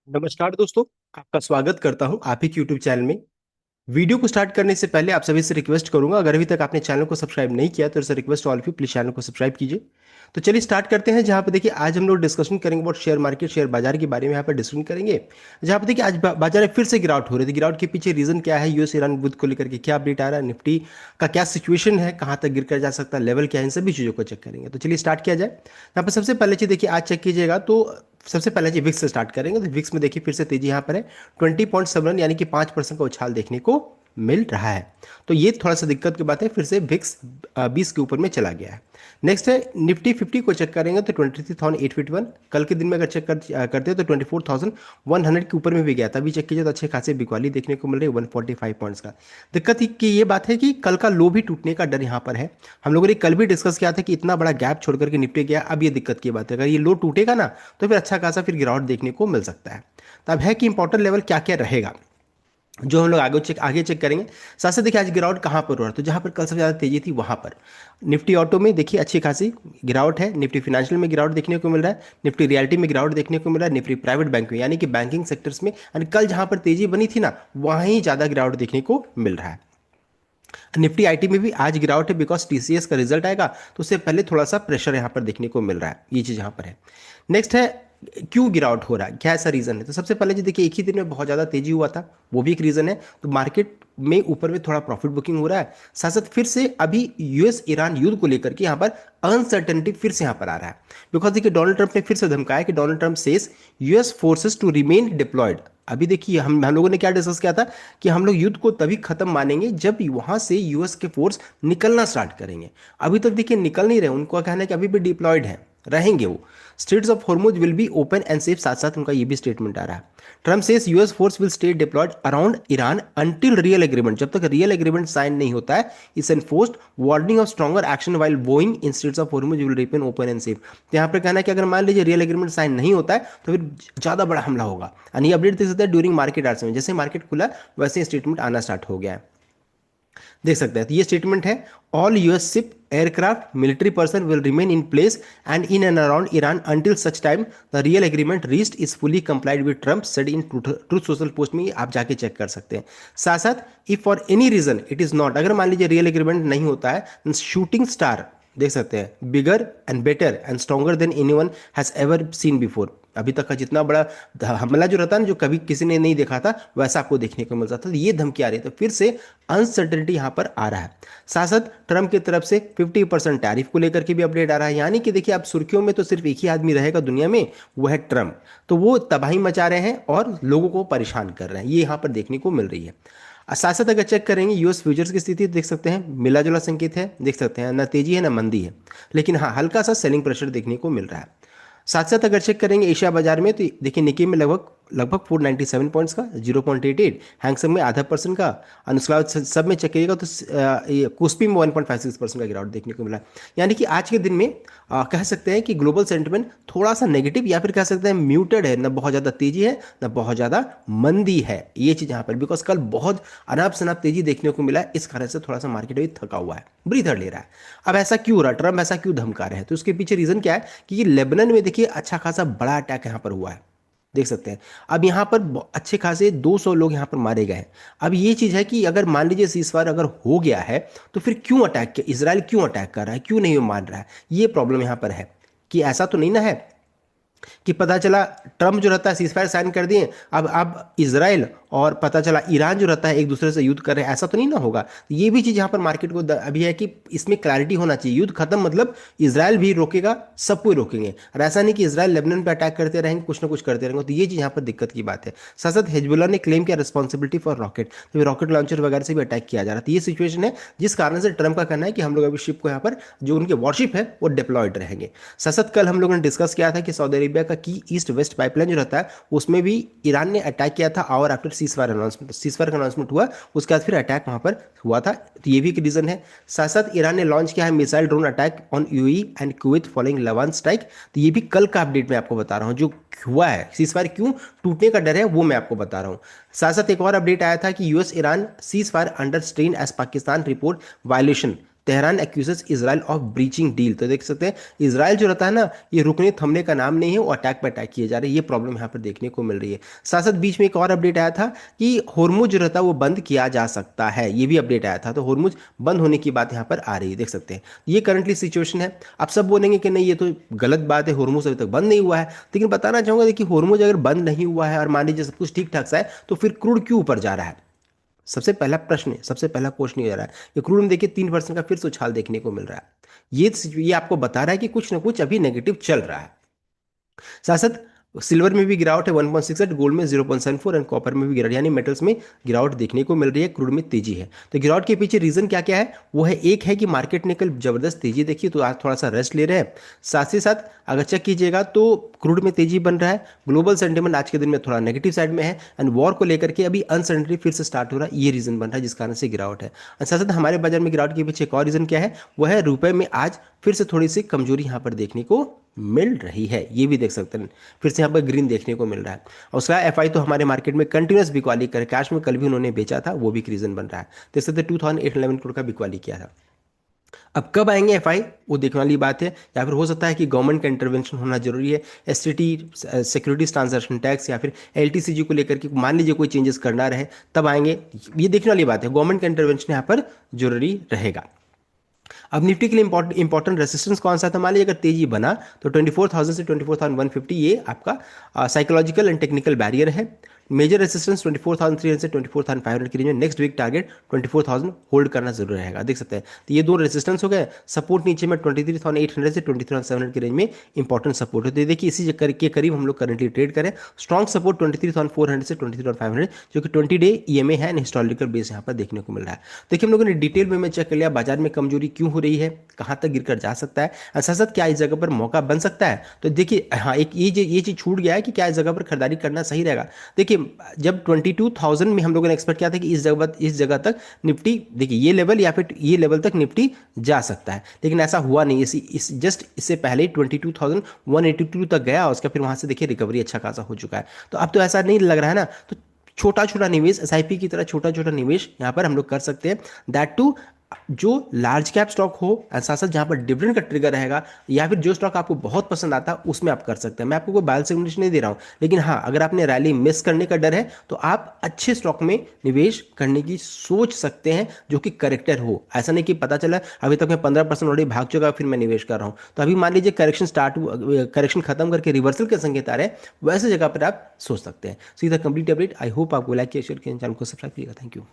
नमस्कार दोस्तों। आपका स्वागत करता हूं आप ही के यूट्यूब चैनल में। वीडियो को स्टार्ट करने से पहले आप सभी से रिक्वेस्ट करूंगा, अगर अभी तक आपने चैनल को सब्सक्राइब नहीं किया तो इसे request all of you please channel को सब्सक्राइब कीजिए। तो चलिए स्टार्ट करते हैं। जहां पे देखिए आज हम लोग डिस्कशन करेंगे अबाउट शेयर मार्केट, शेयर बाजार के बारे में यहाँ पर डिस्कशन करेंगे। जहां पे देखिए आज बाजार में फिर से गिरावट हो रही थी। गिरावट के पीछे रीजन क्या है, यूएस ईरान युद्ध को लेकर के क्या अपडेट आ रहा है, निफ्टी का क्या सिचुएशन है, कहां तक गिर कर जा सकता है, लेवल क्या है, इन सभी चीज़ों को चेक करेंगे। तो चलिए स्टार्ट किया जाए। यहाँ पर सबसे पहले चीज देखिए आज चेक कीजिएगा तो सबसे पहले जी विक्स से स्टार्ट करेंगे। तो विक्स में देखिए फिर से तेजी यहाँ पर है 20.7 यानी कि 5% का उछाल देखने को मिल रहा है। तो ये थोड़ा सा दिक्कत की बात है, फिर से विक्स 20 के ऊपर में चला गया है। नेक्स्ट है निफ्टी 50 को चेक करेंगे तो 23,851। कल के दिन में अगर चेक करते हैं तो 24,100 के ऊपर में भी गया था। अभी चेक कीजिए तो अच्छे खासे बिकवाली देखने को मिल रही है 145 पॉइंट्स का। दिक्कत की ये बात है कि कल का लो भी टूटने का डर यहाँ पर है। हम लोगों ने कल भी डिस्कस किया था कि इतना बड़ा गैप छोड़ करके निफ्टी गया। अब ये दिक्कत की बात है, अगर ये लो टूटेगा ना तो फिर अच्छा खासा फिर गिरावट देखने को मिल सकता है। तो अब है कि इंपॉर्टेंट लेवल क्या क्या रहेगा जो हम लोग आगे चेक करेंगे। साथ साथ देखिए आज गिरावट कहाँ पर हो रहा है, तो जहाँ पर कल सबसे ज़्यादा तेजी थी वहाँ पर निफ्टी ऑटो में देखिए अच्छी खासी गिरावट है। निफ्टी फिनेंशियल में गिरावट देखने को मिल रहा है। निफ्टी रियल्टी में गिरावट देखने को मिल रहा है। निफ्टी प्राइवेट बैंक में यानी कि बैंकिंग सेक्टर्स में, यानी कल जहाँ पर तेजी बनी थी ना वहाँ ही ज़्यादा गिरावट देखने को मिल रहा है। निफ्टी आईटी में भी आज गिरावट है बिकॉज टीसीएस का रिजल्ट आएगा तो उससे पहले थोड़ा सा प्रेशर यहाँ पर देखने को मिल रहा है। ये चीज़ यहाँ पर है। नेक्स्ट है क्यों गिरावट हो रहा है, क्या ऐसा रीज़न है। तो सबसे पहले जो देखिए एक ही दिन में बहुत ज़्यादा तेजी हुआ था, वो भी एक रीज़न है। तो मार्केट में ऊपर में थोड़ा प्रॉफिट बुकिंग हो रहा है। साथ साथ फिर से अभी यूएस ईरान युद्ध को लेकर के यहाँ पर अनसर्टेनिटी फिर से यहाँ पर आ रहा है। बिकॉज देखिए डोनाल्ड ट्रंप ने फिर से धमकाया कि Donald Trump says US forces to remain deployed. अभी देखिए हम लोगों ने क्या डिस्कस किया था कि हम लोग युद्ध को तभी खत्म मानेंगे जब वहां से यूएस के फोर्स निकलना स्टार्ट करेंगे। अभी तक देखिए निकल नहीं रहे, उनका कहना है कि अभी भी डिप्लॉयड है, रहेंगे वो। Straits of Hormuz will be open and safe, साथ साथ उनका ये भी स्टेटमेंट आ रहा है। Trump says US force will stay deployed around Iran until real agreement, जब तक रियल एग्रीमेंट साइन नहीं होता है इस enforced warning of stronger action while Boeing in Straits of Hormuz will remain open and safe. तो यहाँ पर कहना है कि अगर मान लीजिए रियल एग्रीमेंट साइन नहीं होता है तो फिर ज्यादा बड़ा हमला होगा। और ये अपडेट देख सकते हैं ड्यूरिंग मार्केट आवर्स में, जैसे मार्केट खुला वैसे स्टेटमेंट आना स्टार्ट हो गया है, देख सकते हैं। तो ये स्टेटमेंट है all US ship aircraft military person will remain in place and in and around Iran until such time the real agreement reached is fully complied with Trump said in Truth Social post में, आप जाके check कर सकते हैं। साथ साथ if for any reason it is not, अगर मान लीजिए रियल एग्रीमेंट नहीं होता है, शूटिंग स्टार देख सकते हैं bigger and better and stronger than anyone has ever seen before. अभी तक का जितना बड़ा हमला जो रहता है ना, जो कभी किसी ने नहीं देखा था, वैसा आपको देखने को मिल जाता था। तो ये धमकी आ रही है, तो फिर से अनसर्टेनिटी यहाँ पर आ रहा है। साथ साथ ट्रम्प की तरफ से 50% टैरिफ को लेकर के भी अपडेट आ रहा है। यानी कि देखिए अब सुर्खियों में तो सिर्फ एक ही आदमी रहेगा दुनिया में, वो है ट्रम्प। तो वो तबाही मचा रहे हैं और लोगों को परेशान कर रहे हैं, ये यहाँ पर देखने को मिल रही है। साथ साथ अगर चेक करेंगे यूएस फ्यूचर्स की स्थिति देख सकते हैं, मिला जुला संकेत है, देख सकते हैं ना तेजी है ना मंदी है, लेकिन हाँ हल्का सा सेलिंग प्रेशर देखने को मिल रहा है। साथ साथ अगर चेक करेंगे एशिया बाजार में तो देखिए निकी में लगभग लगभग 497 पॉइंट्स का 0.88, हैंगसेंग में आधा परसेंट का, और उसके बाद सब में चेक करिएगा तो ये कोस्पी में 1.56% का गिरावट देखने को मिला। यानी कि आज के दिन में कह सकते हैं कि ग्लोबल सेंटिमेंट थोड़ा सा नेगेटिव या फिर कह सकते हैं म्यूटेड है, ना बहुत ज़्यादा तेजी है ना बहुत ज़्यादा मंदी है। ये चीज़ यहाँ पर बिकॉज कल बहुत अनाप शनाप तेजी देखने को मिला है, इस कारण से थोड़ा सा मार्केट अभी थका हुआ है, ब्रीथर ले रहा है। अब ऐसा क्यों हो रहा है, ट्रम्प ऐसा क्यों धमका रहे हैं, तो उसके पीछे रीज़न क्या है कि लेबनान में देखिए अच्छा खासा बड़ा अटैक यहाँ पर हुआ है, देख सकते हैं। अब यहाँ पर अच्छे खासे 200 लोग यहाँ पर मारे गए हैं। अब ये चीज़ है कि अगर मान लीजिए सीजफायर अगर हो गया है तो फिर क्यों अटैक किया, इसराइल क्यों अटैक कर रहा है, क्यों नहीं वो मान रहा है, ये प्रॉब्लम यहाँ पर है। कि ऐसा तो नहीं ना है कि पता चला ट्रम्प जो रहता है सीजफायर साइन कर दिए, अब इजराइल और पता चला ईरान जो रहता है एक दूसरे से युद्ध कर रहे हैं, ऐसा तो नहीं ना होगा। तो ये भी चीज़ यहाँ पर मार्केट को अभी है कि इसमें क्लैरिटी होना चाहिए। युद्ध खत्म मतलब इजराइल भी रोकेगा, सबको रोकेंगे, और ऐसा नहीं कि इजराइल लेबनान पे अटैक करते रहेंगे, कुछ ना कुछ करते रहेंगे। तो ये चीज़ यहाँ पर दिक्कत की बात है। साथ साथ हिजबुल्लाह ने क्लेम किया रिस्पॉन्सिबिलिटी फॉर रॉकेट, तो रॉकेट लॉन्चर वगैरह से भी अटैक किया जा रहा है। तो ये सिचुएशन है जिस कारण से ट्रम्प का कहना है कि हम लोग अभी शिप को यहाँ पर जो उनके वॉरशिप है वो डिप्लॉयड रहेंगे। साथ साथ कल हम लोगों ने डिस्कस किया था कि सऊदी अरेबिया का की ईस्ट वेस्ट पाइपलाइन जो रहता है उसमें भी ईरान ने अटैक किया था, और आफ्टर सीजफायर का अनाउंसमेंट हुआ उसके बाद फिर अटैक वहां पर हुआ था। तो ये भी एक रीजन है। साथ साथ ईरान ने लॉन्च किया है missile drone attack on UAE and Kuwait following Lavan strike. तो ये भी कल का अपडेट मैं आपको बता रहा हूँ, जो हुआ है सीजफायर क्यों टूटने का डर है वो मैं आपको बता रहा हूँ। साथ साथ एक और अपडेट आया था कि US Iran ceasefire under strain as Pakistan report violation Tehran accuses Israel of breaching deal. तो देख सकते हैं इसराइल जो रहता है ना, ये रुकने थमने का नाम नहीं है, वो अटैक पे अटैक किए जा रहे हैं, ये प्रॉब्लम यहाँ पर देखने को मिल रही है। साथ साथ बीच में एक और अपडेट आया था कि होर्मुज जो रहता है वो बंद किया जा सकता है, ये भी अपडेट आया था। तो होर्मुज बंद होने की बात यहाँ पर आ रही है, देख सकते हैं। ये करंटली सिचुएशन है। अब सब बोलेंगे कि नहीं ये तो गलत बात है, होर्मुज अभी तक बंद नहीं हुआ है। लेकिन बताना चाहूंगा देखिए, होर्मुज अगर बंद नहीं हुआ है और मान लीजिए सब कुछ ठीक ठाक सा है, तो फिर क्रूड क्यों ऊपर जा रहा है? सबसे पहला प्रश्न है, सबसे पहला क्वेश्चन ये रहा है कि क्रूड में देखिए 3% का फिर से उछाल देखने को मिल रहा है। ये आपको बता रहा है कि कुछ ना कुछ अभी नेगेटिव चल रहा है। साथ साथ सिल्वर में भी गिरावट है 1.68, गोल्ड में 0.74 एंड कॉपर में भी गिरावट, यानी मेटल्स में गिरावट देखने को मिल रही है, क्रूड में तेजी है। तो गिरावट के पीछे रीजन क्या क्या है? वो है, एक है कि मार्केट ने कल जबरदस्त तेजी देखी तो आज थोड़ा सा रेस्ट ले रहे हैं। साथ ही साथ अगर चेक कीजिएगा तो क्रूड में तेजी बन रहा है, ग्लोबल सेंटीमेंट आज के दिन में थोड़ा नेगेटिव साइड में है, एंड वॉर को लेकर के अभी अनसर्टेनिटी फिर से स्टार्ट हो रहा है, ये रीजन बन रहा है जिस कारण से गिरावट है। और साथ साथ हमारे बाजार में गिरावट के पीछे एक और रीजन क्या है, वो है रुपए में आज फिर से थोड़ी सी कमजोरी यहाँ पर देखने को मिल रही है, ये भी देख सकते हैं। फिर से यहाँ पर ग्रीन देखने को मिल रहा है। और उसका एफआई तो हमारे मार्केट में कंटिन्यूस बिकवाली कर, कैश में कल भी उन्होंने बेचा था, वो भी एक रीजन बन रहा है। देख सकते 2811 करोड़ का बिकवाली किया था। अब कब आएंगे एफआई, वो देखने वाली बात है। या फिर हो सकता है कि गवर्नमेंट का इंटरवेंशन होना जरूरी है, एसटीटी सिक्योरिटीज ट्रांजैक्शन टैक्स या फिर एलटीसीजी को लेकर के मान लीजिए कोई चेंजेस करना रहे, तब आएंगे। ये देखने वाली बात है, गवर्नमेंट का इंटरवेंशन यहाँ पर जरूरी रहेगा। अब निफ्टी के लिए इंपॉर्टेंट रेसिस्टेंस कौन सा था? मान लीजिए अगर तेजी बना तो 24,000 से 24,150, ये आपका साइकोलॉजिकल एंड टेक्निकल बैरियर है। मेजर रेसिस्टेंस 24,300 से 24,500 की रेंज में। नेक्स्ट वीक टारगेट 24,000 होल्ड करना जरूर रहेगा, देख सकते हैं। तो ये दो रेसिस्टेंस हो गए। सपोर्ट नीचे में 23,800 से 23,700 की रेंज में इंपॉर्टेंट सपोर्ट है। तो देखिए इसी के करीब हम लोग करंटली ट्रेड करें। स्ट्रॉन्ग सपोर्ट 23,400 से 23,500, जो कि 20 डे ईएमए है एंड हिस्टोरिकल बेस यहाँ पर देखने को मिल रहा है। देखिए हम लोगों ने डिटेल में चेक कर लिया बाजार में कमजोरी क्यों हो रही है, कहाँ तक गिरकर जा सकता है, और साथ साथ क्या इस जगह पर मौका बन सकता है। तो देखिए हाँ, एक ये चीज छूट गया है कि क्या इस जगह पर खरीदारी करना सही रहेगा। देखिए जब 22,000 में हम लोगों ने एक्सपेक्ट किया था कि इस जगह तक निफ्टी, देखिए ये लेवल या फिर ये लेवल तक निफ्टी जा सकता है, लेकिन ऐसा हुआ नहीं। जस्ट इससे पहले 22,182 तक गया, उसका फिर वहां से देखिए रिकवरी अच्छा खासा हो चुका है। तो अब तो ऐसा नहीं लग रहा है ना, तो छोटा छोटा निवेश, एसआईपी की तरह छोटा छोटा निवेश यहाँ पर हम लोग कर सकते हैं। दैट टू जो लार्ज कैप स्टॉक हो, और साथ साथ जहाँ पर डिविडेंड का ट्रिगर रहेगा, या फिर जो स्टॉक आपको बहुत पसंद आता है उसमें आप कर सकते हैं। मैं आपको कोई बाय सिग्नेचर नहीं दे रहा हूँ, लेकिन हाँ अगर आपने रैली मिस करने का डर है तो आप अच्छे स्टॉक में निवेश करने की सोच सकते हैं जो कि करेक्टर हो। ऐसा नहीं कि पता चला अभी तक मैं 15% ऑलरेडी भाग चुका फिर मैं निवेश कर रहा हूँ। तो अभी मान लीजिए करेक्शन खत्म करके रिवर्सल के संकेत आ रहे हैं, वैसे जगह पर आप सोच सकते हैं। सीधा कंप्लीट अपडेट। आई होप आपको लाइक किया, शेयर किया, चैनल को सब्सक्राइब किया। Thank you.